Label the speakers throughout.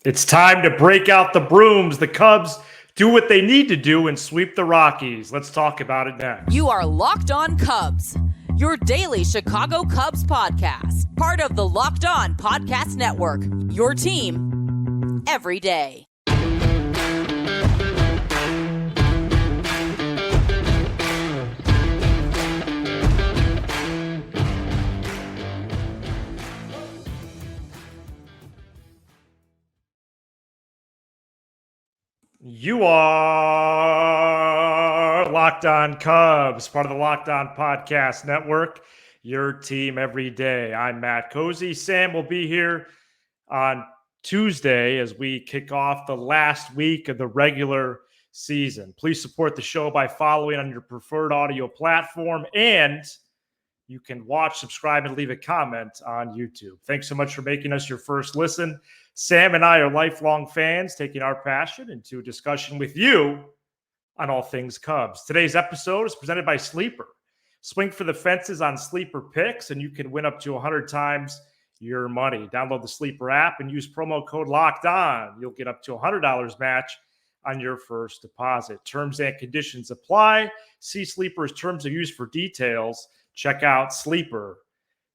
Speaker 1: It's time to break out the brooms. The Cubs do what they need to do and sweep the Rockies. Let's talk about it next.
Speaker 2: You are Locked On Cubs, your daily Chicago Cubs podcast. Part of the Locked On Podcast Network, your team every day.
Speaker 1: You are Locked On Cubs, part of the Locked On Podcast Network, your team every day. I'm Matt Cozy. Sam will be here on Tuesday as we kick off the last week of the regular season. Please support the show by following on your preferred audio platform, and you can watch, subscribe, and leave a comment on YouTube. Thanks so much for making us your first listen. Sam and I are lifelong fans, taking our passion into a discussion with you on all things Cubs. Today's episode is presented by Sleeper. Swing for the fences on Sleeper picks, and you can win up to 100 times your money. Download the Sleeper app and use promo code LOCKEDON. You'll get up to $100 match on your first deposit. Terms and conditions apply. See Sleeper's terms of use for details. Check out Sleeper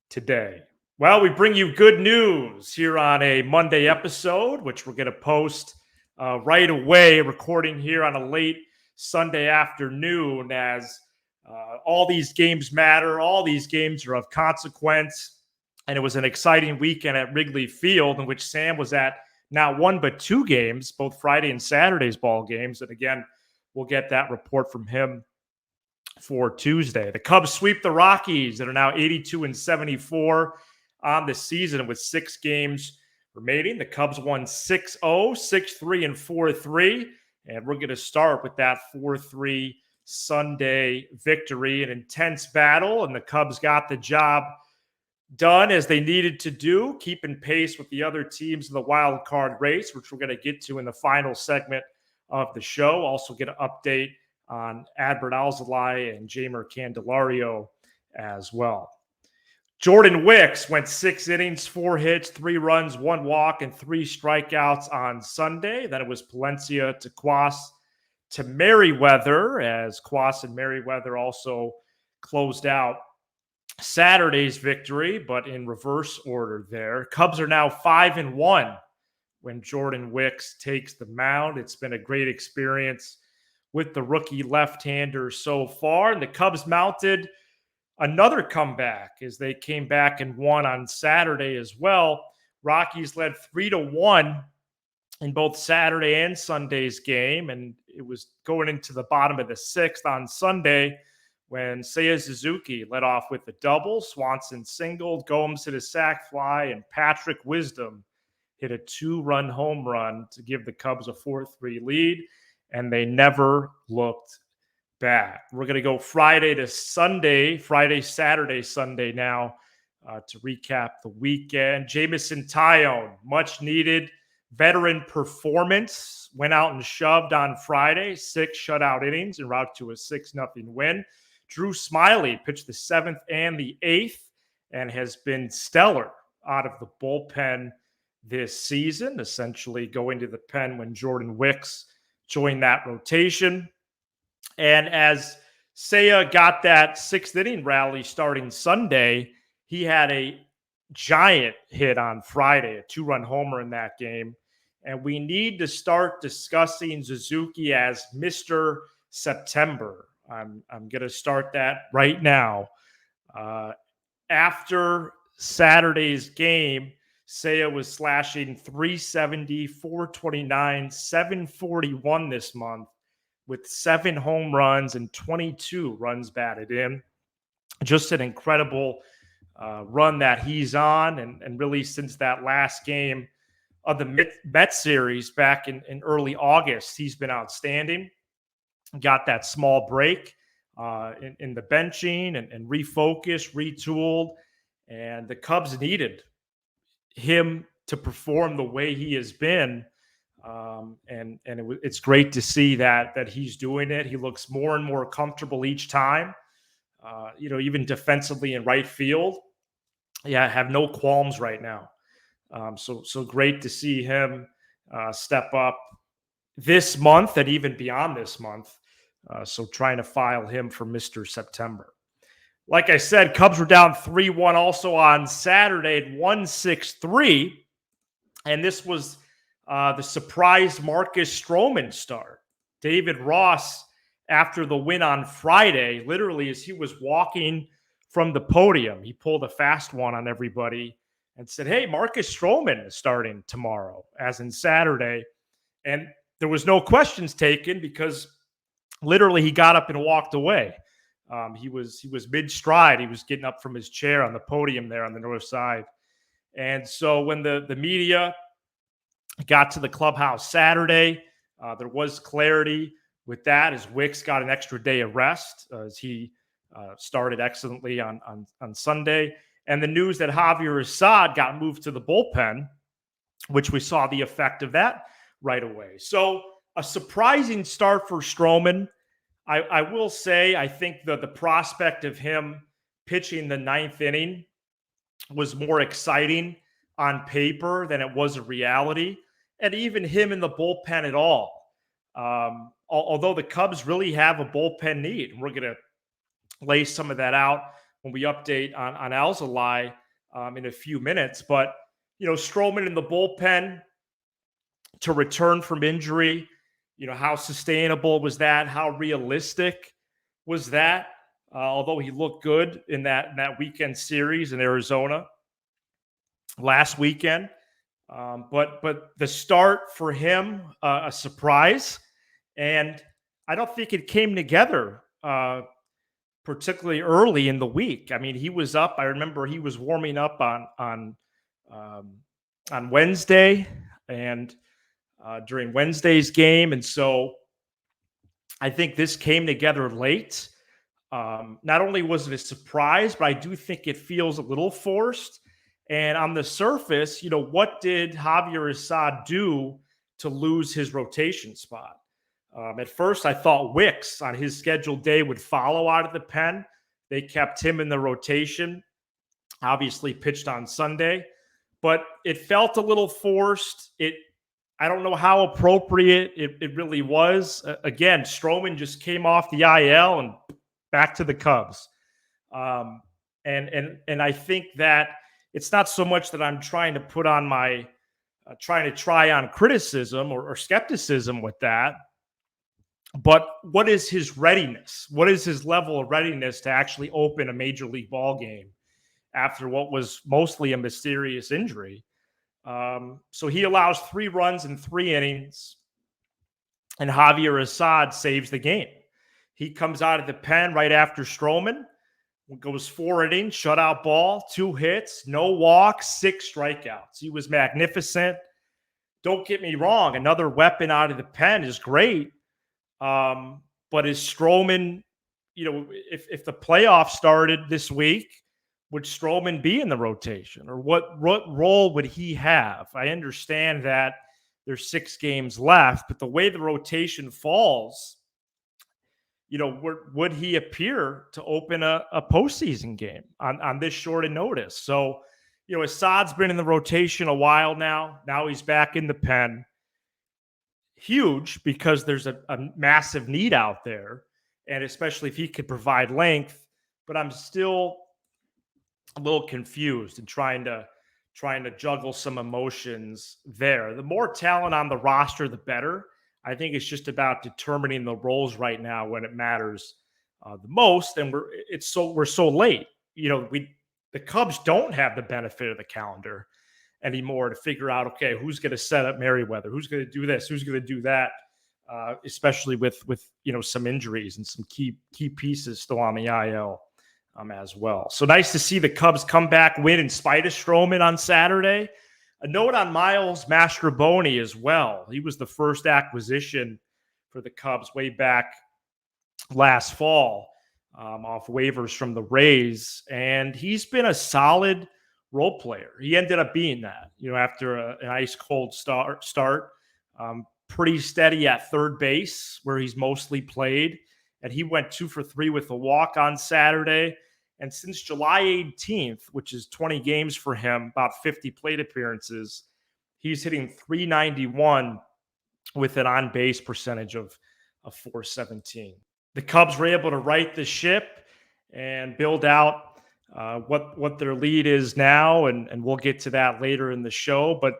Speaker 1: today. Well, we bring you good news here on a Monday episode, which we're going to post right away, recording here on a late Sunday afternoon as all these games matter. All these games are of consequence. And it was an exciting weekend at Wrigley Field in which Sam was at not one but two games, both Friday and Saturday's ball games. And again, we'll get that report from him for Tuesday. The Cubs sweep the Rockies that are now 82-74 on the season with 6 games remaining. The Cubs won 6-0, 6-3, and 4-3. And we're going to start with that 4-3 Sunday victory, an intense battle. And the Cubs got the job done as they needed to do, keeping pace with the other teams in the wild card race, which we're going to get to in the final segment of the show. Also get an update on Adbert, Alzolay, and Jeimer Candelario as well. Jordan Wicks went 6 innings, 4 hits, 3 runs, 1 walk, and 3 strikeouts on Sunday. Then it was Palencia to Quas to Merriweather, as Quas and Merriweather also closed out Saturday's victory, but in reverse order there. Cubs are now 5-1 when Jordan Wicks takes the mound. It's been a great experience with the rookie left-hander so far. And the Cubs mounted another comeback as they came back and won on Saturday as well. Rockies led 3-1 in both Saturday and Sunday's game, and it was going into the bottom of the 6th on Sunday when Seiya Suzuki led off with a double. Swanson singled, Gomes hit a sac fly, and Patrick Wisdom hit a 2-run home run to give the Cubs a 4-3 lead, and they never looked back. We're going to go Friday to Sunday, Friday, Saturday, Sunday now to recap the weekend. Jamison Tyone, much needed veteran performance, went out and shoved on Friday, 6 shutout innings en route to a 6-0 win. Drew Smiley pitched the 7th and the 8th and has been stellar out of the bullpen this season, essentially going to the pen when Jordan Wicks joined that rotation. And as Seiya got that 6th inning rally starting Sunday, he had a giant hit on Friday, a 2-run homer in that game. And we need to start discussing Suzuki as Mr. September. I'm going to start that right now. After Saturday's game, Seiya was slashing 370, 429, 741 this month with 7 home runs and 22 runs batted in. Just an incredible run that he's on. And really since that last game of the Mets series back in early August, he's been outstanding. Got that small break in the benching and refocused, retooled. And the Cubs needed him to perform the way he has been. It's great to see that he's doing it. He looks more and more comfortable each time, even defensively in right field. Yeah, I have no qualms right now. So great to see him step up this month and even beyond this month. So trying to file him for Mr. September. Like I said, Cubs were down 3-1 also on Saturday at 1-6-3. And this was the surprise Marcus Stroman start. David Ross, after the win on Friday, literally as he was walking from the podium, he pulled a fast one on everybody and said, "Hey, Marcus Stroman is starting tomorrow," as in Saturday. And there was no questions taken because literally he got up and walked away. He was mid-stride. He was getting up from his chair on the podium there on the north side. And so when the media got to the clubhouse Saturday, there was clarity with that as Wicks got an extra day of rest as he started excellently on Sunday. And the news that Javier Assad got moved to the bullpen, which we saw the effect of that right away. So a surprising start for Stroman. I will say, I think the prospect of him pitching the ninth inning was more exciting on paper than it was a reality. And even him in the bullpen at all. Although the Cubs really have a bullpen need. We're going to lay some of that out when we update on Alzolay in a few minutes. But, Stroman in the bullpen to return from injury, how sustainable was that? How realistic was that? Although he looked good in that weekend series in Arizona last weekend. But the start for him, a surprise. And I don't think it came together particularly early in the week. I mean, he was up. I remember he was warming up on Wednesday and during Wednesday's game. And so I think this came together late. Not only was it a surprise, but I do think it feels a little forced. And on the surface, what did Javier Assad do to lose his rotation spot? At first, I thought Wicks on his scheduled day would follow out of the pen. They kept him in the rotation, obviously pitched on Sunday, but it felt a little forced. I don't know how appropriate it really was. Again, Stroman just came off the IL and back to the Cubs. And I think that it's not so much that I'm trying to put on my trying to try on criticism or skepticism with that, but what is his readiness? What is his level of readiness to actually open a major league ball game after what was mostly a mysterious injury? So he allows 3 runs in 3 innings, and Javier Assad saves the game. He comes out of the pen right after Stroman. Goes 4 innings, shutout ball, 2 hits, no walks, 6 strikeouts. He was magnificent. Don't get me wrong. Another weapon out of the pen is great. But is Stroman, if the playoffs started this week, would Stroman be in the rotation? Or what role would he have? I understand that there's 6 games left, but the way the rotation falls, would he appear to open a postseason game on this short of notice? So, Assad's been in the rotation a while now. Now he's back in the pen. Huge because there's a massive need out there, and especially if he could provide length. But I'm still a little confused and trying to juggle some emotions there. The more talent on the roster, the better. I think it's just about determining the roles right now when it matters the most. And we're so late. The Cubs don't have the benefit of the calendar anymore to figure out, okay, who's going to set up Merriweather, who's going to do this, who's going to do that, especially with some injuries and some key pieces still on the IL as well. So nice to see the Cubs come back, win in spite of Stroman on Saturday. A note on Miles Mastrobuoni as well. He was the first acquisition for the Cubs way back last fall off waivers from the Rays, and he's been a solid role player. He ended up being that, after an ice cold start, pretty steady at third base where he's mostly played, and he went 2 for 3 with a walk on Saturday. And since July 18th, which is 20 games for him, about 50 plate appearances, He's hitting 391 with an on-base percentage of 417. The Cubs were able to right the ship and build out what their lead is now, and we'll get to that later in the show. But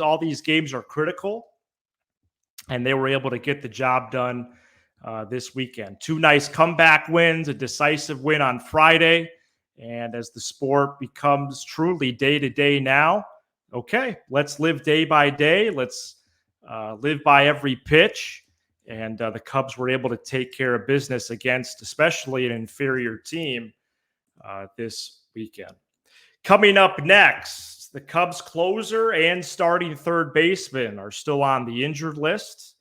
Speaker 1: all these games are critical, and they were able to get the job done this weekend. 2 nice comeback wins, a decisive win on Friday, and as the sport becomes truly day to day now, okay, let's live day by day. Let's live by every pitch. And the Cubs were able to take care of business against, especially an inferior team this weekend. Coming up next, the Cubs closer and starting third baseman are still on the injured list.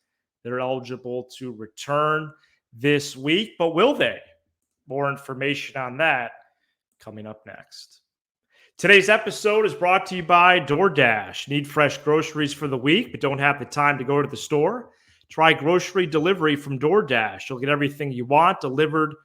Speaker 1: They're eligible to return this week, but will they? More information on that coming up next. Today's episode is brought to you by DoorDash. Need fresh groceries for the week, but don't have the time to go to the store? Try grocery delivery from DoorDash. You'll get everything you want delivered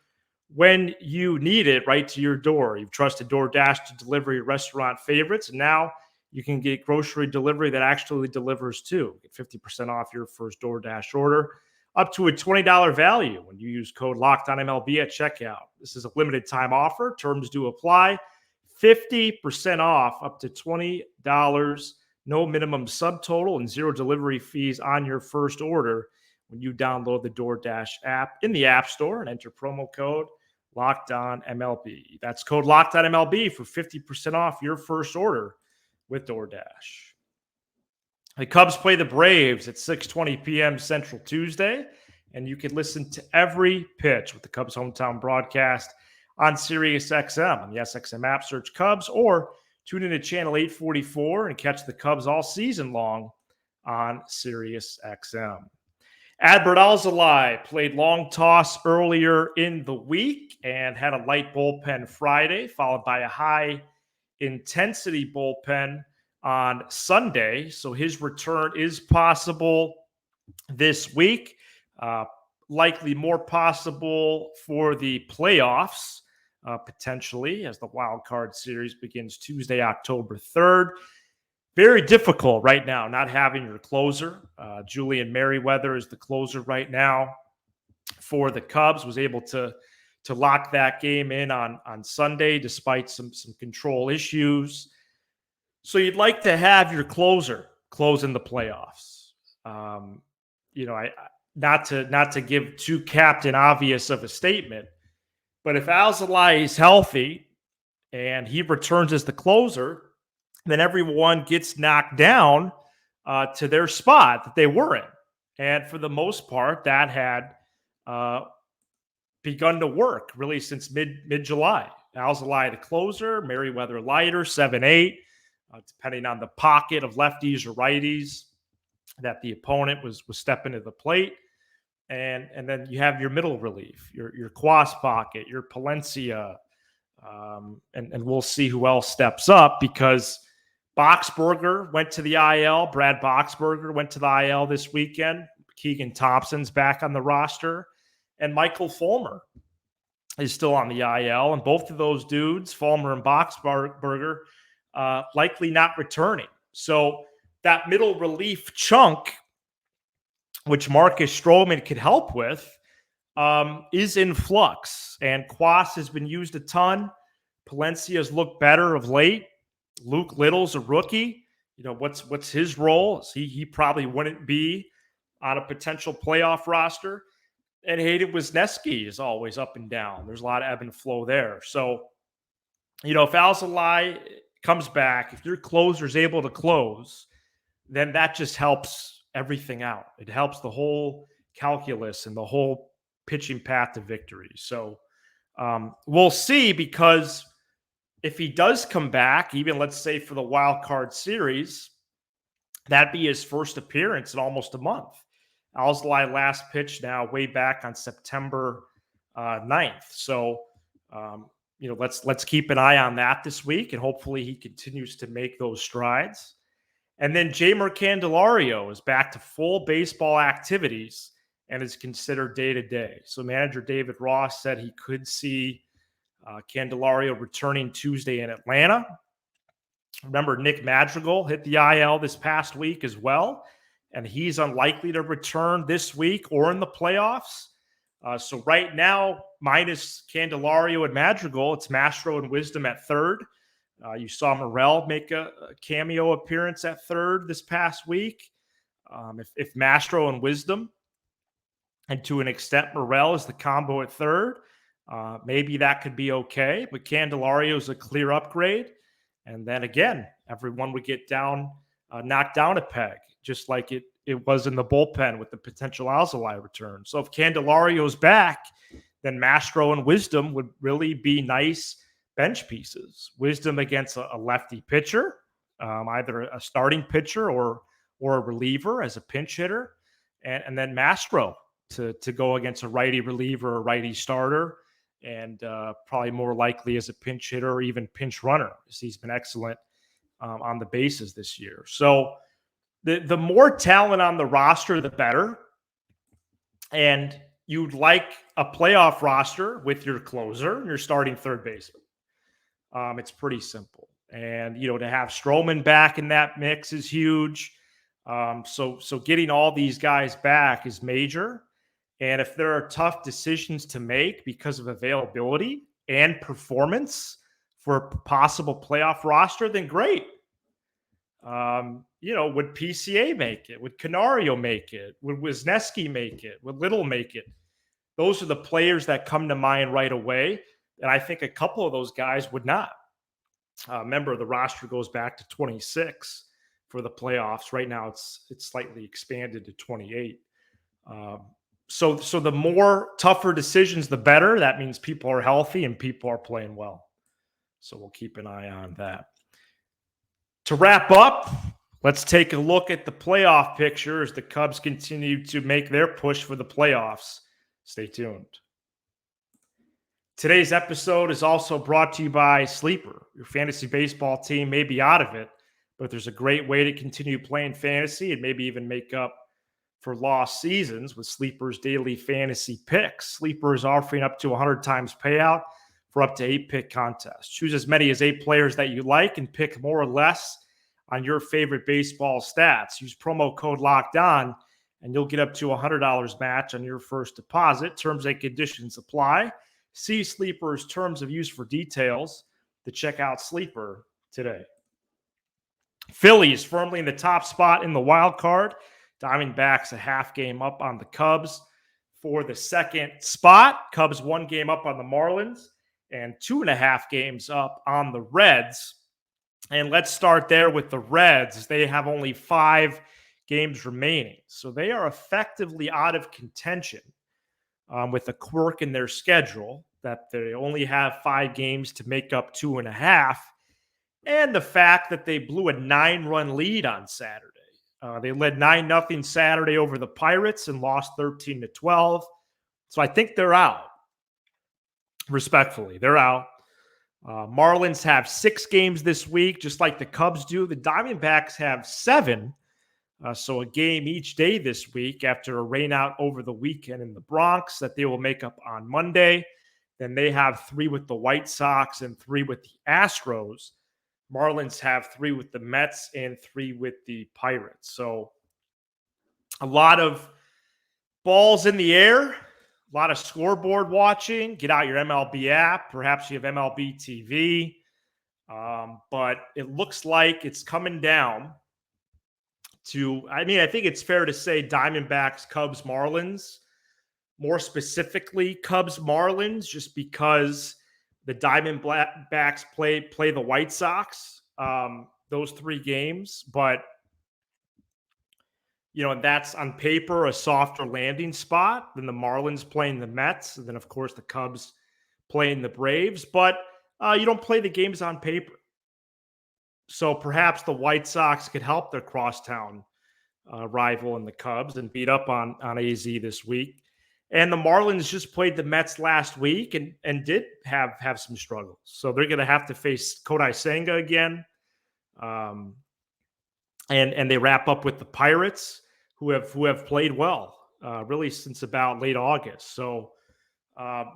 Speaker 1: when you need it right to your door. You've trusted DoorDash to deliver your restaurant favorites, and now you can get grocery delivery that actually delivers too. Get 50% off your first DoorDash order, up to a $20 value when you use code LOCKEDONMLB at checkout. This is a limited time offer. Terms do apply. 50% off up to $20. No minimum subtotal and 0 delivery fees on your first order when you download the DoorDash app in the App Store and enter promo code LOCKEDONMLB. That's code LOCKEDONMLB for 50% off your first order with DoorDash. The Cubs play the Braves at 6:20 p.m. Central Tuesday, and you can listen to every pitch with the Cubs hometown broadcast on SiriusXM on the SXM app. Search Cubs or tune in to channel 844 and catch the Cubs all season long on SiriusXM. Adbert Alzolay played long toss earlier in the week and had a light bullpen Friday, followed by a high-intensity bullpen on Sunday. So his return is possible this week, likely more possible for the playoffs. Potentially, as the wild card series begins Tuesday, October 3rd. Very difficult right now, not having your closer. Julian Merriweather is the closer right now for the Cubs. Was able to lock that game in on Sunday, despite some control issues. So you'd like to have your closer close in the playoffs. Not to give too captain obvious of a statement. But if Alzolay is healthy and he returns as the closer, then everyone gets knocked down to their spot that they were in. And for the most part, that had begun to work really since mid-July. Alzolay the closer, Merriweather lighter, 7-8, depending on the pocket of lefties or righties that the opponent was stepping to the plate. And then you have your middle relief, your Quas pocket, your Palencia, and we'll see who else steps up because Boxberger went to the IL. Brad Boxberger went to the IL this weekend. Keegan Thompson's back on the roster. And Michael Fulmer is still on the IL. And both of those dudes, Fulmer and Boxberger, likely not returning. So that middle relief chunk, which Marcus Stroman could help with, is in flux. And Quas has been used a ton. Palencia's looked better of late. Luke Little's a rookie. What's his role? He probably wouldn't be on a potential playoff roster. And Hayden Wisniewski is always up and down. There's a lot of ebb and flow there. So, if Alzolay comes back, if your closer is able to close, then that just helps everything out. It helps the whole calculus and the whole pitching path to victory. So we'll see, because if he does come back, even let's say for the wild card series, that'd be his first appearance in almost a month. Alzolay last pitch now way back on September 9th. So, let's keep an eye on that this week, and hopefully he continues to make those strides. And then Jeimer Candelario is back to full baseball activities and is considered day-to-day. So manager David Ross said he could see Candelario returning Tuesday in Atlanta. Remember, Nick Madrigal hit the IL this past week as well, and he's unlikely to return this week or in the playoffs. So right now, minus Candelario and Madrigal, it's Mastro and Wisdom at third. You saw Morel make a cameo appearance at third this past week. If Mastro and Wisdom, and to an extent Morel is the combo at third, maybe that could be okay. But Candelario is a clear upgrade. And then again, everyone would get knocked down a peg, just like it was in the bullpen with the potential Alzolay return. So if Candelario's back, then Mastro and Wisdom would really be nice bench pieces. Wisdom against a lefty pitcher, either a starting pitcher or a reliever as a pinch hitter, and then Mastro to go against a righty reliever or righty starter, and probably more likely as a pinch hitter or even pinch runner, as he's been excellent on the bases this year. So the more talent on the roster, the better. And you'd like a playoff roster with your closer and your starting third baseman. It's pretty simple. And, to have Stroman back in that mix is huge. So getting all these guys back is major. And if there are tough decisions to make because of availability and performance for a possible playoff roster, then great. Would PCA make it? Would Canario make it? Would Wisniewski make it? Would Little make it? Those are the players that come to mind right away. And I think a couple of those guys would not. Remember, the roster goes back to 26 for the playoffs. Right now, it's slightly expanded to 28. So the more tougher decisions, the better. That means people are healthy and people are playing well. So we'll keep an eye on that. To wrap up, let's take a look at the playoff picture as the Cubs continue to make their push for the playoffs. Stay tuned. Today's episode is also brought to you by Sleeper. Your fantasy baseball team may be out of it, but there's a great way to continue playing fantasy and maybe even make up for lost seasons with Sleeper's daily fantasy picks. Sleeper is offering up to 100 times payout for up to 8 pick contests. Choose as many as 8 players that you like and pick more or less on your favorite baseball stats. Use promo code Locked On, and you'll get up to $100 match on your first deposit. Terms and conditions apply. See Sleeper's terms of use for details to check out Sleeper today. Phillies firmly in the top spot in the wild card. Diamondbacks a half game up on the Cubs for the second spot. Cubs 1 game up on the Marlins and 2.5 games up on the Reds. And let's start there with the Reds. They have only 5 games remaining. So they are effectively out of contention with a quirk in their schedule that they only have 5 games to make up 2.5. And the fact that they blew a 9-run lead on Saturday. They led 9-0 Saturday over the Pirates and lost 13-12. So I think they're out. Respectfully, they're out. Marlins have 6 games this week, just like the Cubs do. The Diamondbacks have 7. So a game each day this week after a rainout over the weekend in the Bronx that they will make up on Monday. Then they have 3 with the White Sox and 3 with the Astros. Marlins have 3 with the Mets and 3 with the Pirates. So a lot of balls in the air, a lot of scoreboard watching. Get out your MLB app. Perhaps you have MLB TV. But it looks like it's coming down to, I think it's fair to say Diamondbacks, Cubs, Marlins. More specifically, Cubs, Marlins, just because the Diamondbacks play the White Sox, those 3 games. But, and that's on paper a softer landing spot than the Marlins playing the Mets. And then, of course, the Cubs playing the Braves. But you don't play the games on paper. So perhaps the White Sox could help their crosstown rival in the Cubs and beat up on AZ this week. And the Marlins just played the Mets last week and did have some struggles. So they're going to have to face Kodai Senga again. And they wrap up with the Pirates, who have played well really since about late August. So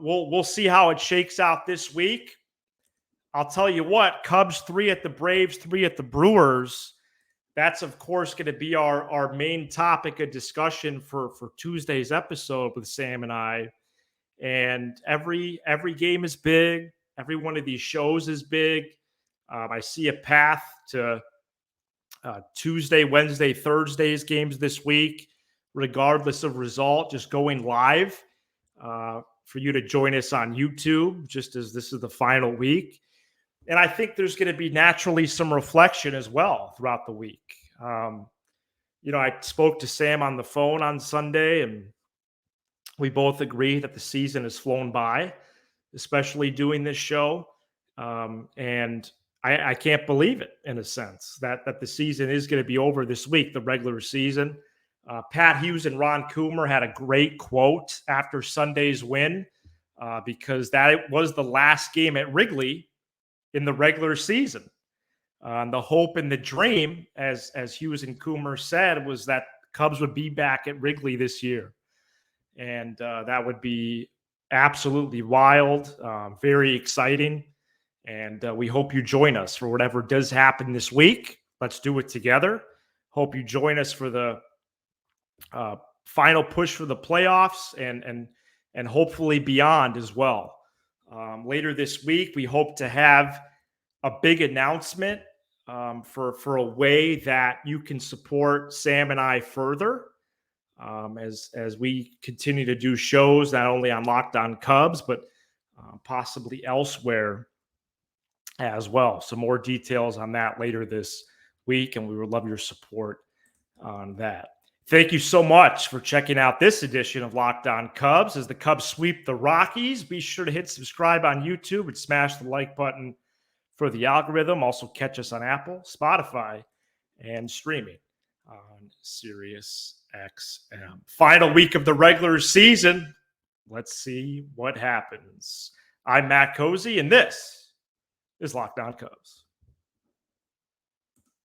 Speaker 1: we'll see how it shakes out this week. I'll tell you what, Cubs 3 at the Braves, 3 at the Brewers. That's, of course, going to be our main topic of discussion for Tuesday's episode with Sam and I. And every game is big. Every one of these shows is big. I see a path to Tuesday, Wednesday, Thursday's games this week, regardless of result, just going live for you to join us on YouTube, just as this is the final week. And I think there's going to be naturally some reflection as well throughout the week. I spoke to Sam on the phone on Sunday, and we both agree that the season has flown by, especially doing this show. And I can't believe it, in a sense, that the season is going to be over this week, the regular season. Pat Hughes and Ron Coomer had a great quote after Sunday's win because that was the last game at Wrigley in the regular season. The hope and the dream, as Hughes and Coomer said, was that Cubs would be back at Wrigley this year. And that would be absolutely wild, very exciting. And we hope you join us for whatever does happen this week. Let's do it together. Hope you join us for the final push for the playoffs and hopefully beyond as well. Later this week, we hope to have a big announcement for a way that you can support Sam and I further as we continue to do shows, not only on Locked On Cubs, but possibly elsewhere as well. So more details on that later this week, and we would love your support on that. Thank you so much for checking out this edition of Locked On Cubs as the Cubs sweep the Rockies. Be sure to hit subscribe on YouTube and smash the like button for the algorithm. Also catch us on Apple, Spotify, and streaming on Sirius XM. Final week of the regular season. Let's see what happens. I'm Matt Cozy, and this is Locked On Cubs.